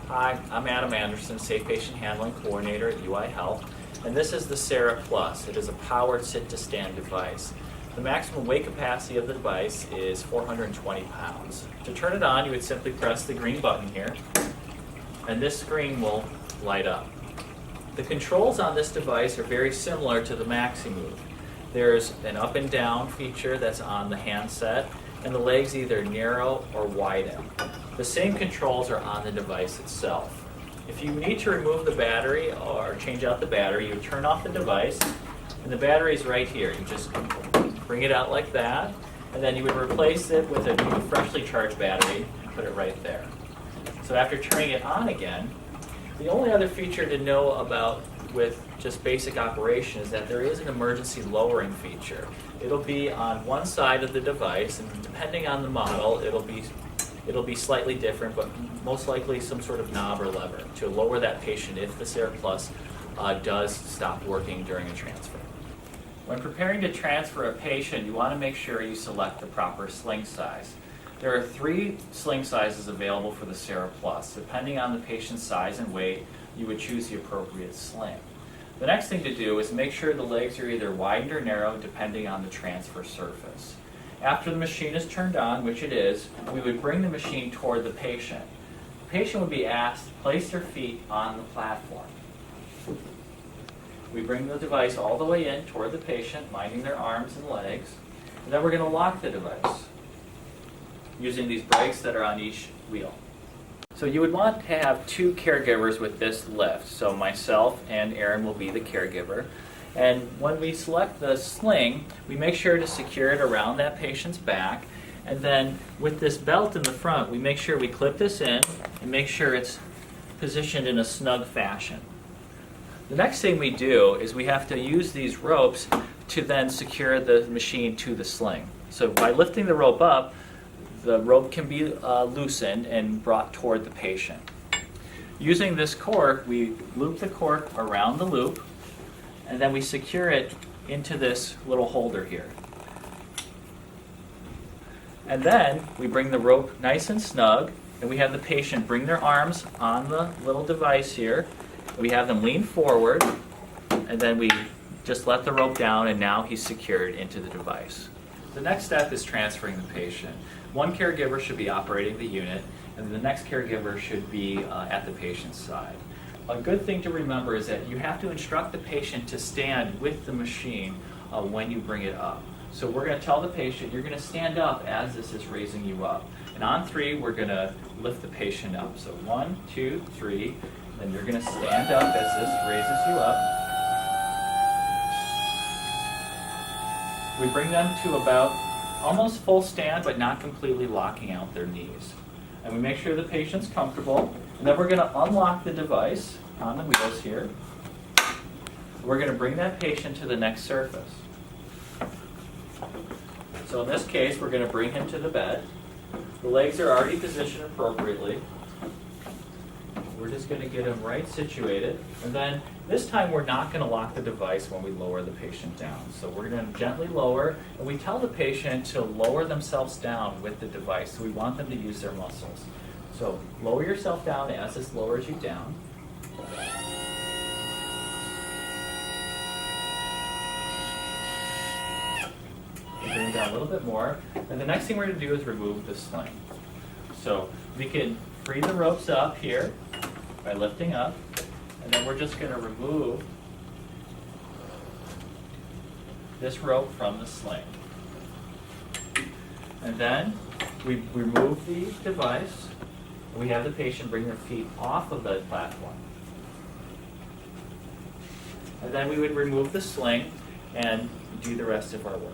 Hi, I'm Adam Anderson, Safe Patient Handling Coordinator at UI Health, and this is the Sara Plus. It is a powered sit-to-stand device. The maximum weight capacity of the device is 420 pounds. To turn it on, you would simply press the green button here, and this screen will light up. The controls on this device are very similar to the MaxiMove. There's an up and down feature that's on the handset, and the legs either narrow or widen. The same controls are on the device itself. If you need to remove the battery or change out the battery, you turn off the device, and the battery is right here. You just bring it out like that, and then you would replace it with a new freshly charged battery and put it right there. So after turning it on again, the only other feature to know about with just basic operation is that there is an emergency lowering feature. It'll be on one side of the device, and depending on the model, it'll be slightly different, but most likely some sort of knob or lever to lower that patient if the Sara Plus does stop working during a transfer. When preparing to transfer a patient, you want to make sure you select the proper sling size. There are 3 sling sizes available for the Sara Plus. Depending on the patient's size and weight, you would choose the appropriate sling. The next thing to do is make sure the legs are either widened or narrowed depending on the transfer surface. After the machine is turned on, which it is, we would bring the machine toward the patient. The patient would be asked to place their feet on the platform. We bring the device all the way in toward the patient, minding their arms and legs, and then we're going to lock the device using these brakes that are on each wheel. So you would want to have 2 caregivers with this lift. So myself and Aaron will be the caregiver. And when we select the sling, we make sure to secure it around that patient's back. And then with this belt in the front, we make sure we clip this in and make sure it's positioned in a snug fashion. The next thing we do is we have to use these ropes to then secure the machine to the sling. So by lifting the rope up, the rope can be loosened and brought toward the patient. Using this cork, we loop the cork around the loop, and then we secure it into this little holder here. And then we bring the rope nice and snug, and we have the patient bring their arms on the little device here. We have them lean forward, and then we just let the rope down, and now he's secured into the device. The next step is transferring the patient. One caregiver should be operating the unit, and the next caregiver should be at the patient's side. A good thing to remember is that you have to instruct the patient to stand with the machine when you bring it up. So we're going to tell the patient, you're going to stand up as this is raising you up. And on 3, we're going to lift the patient up. So 1, 2, 3, then you're going to stand up as this raises you up. We bring them to about almost full stand, but not completely locking out their knees. And we make sure the patient's comfortable. And then we're going to unlock the device on the wheels here. We're going to bring that patient to the next surface. So in this case, we're going to bring him to the bed. The legs are already positioned appropriately. We're just going to get him right situated. And then this time we're not going to lock the device when we lower the patient down. So we're going to gently lower, and we tell the patient to lower themselves down with the device. So we want them to use their muscles. So lower yourself down as this lowers you down. Bring it down a little bit more. And the next thing we're going to do is remove the sling. So we can free the ropes up here by lifting up, and then we're just going to remove this rope from the sling. And then we remove the device, and we have the patient bring their feet off of the platform. And then we would remove the sling and do the rest of our work.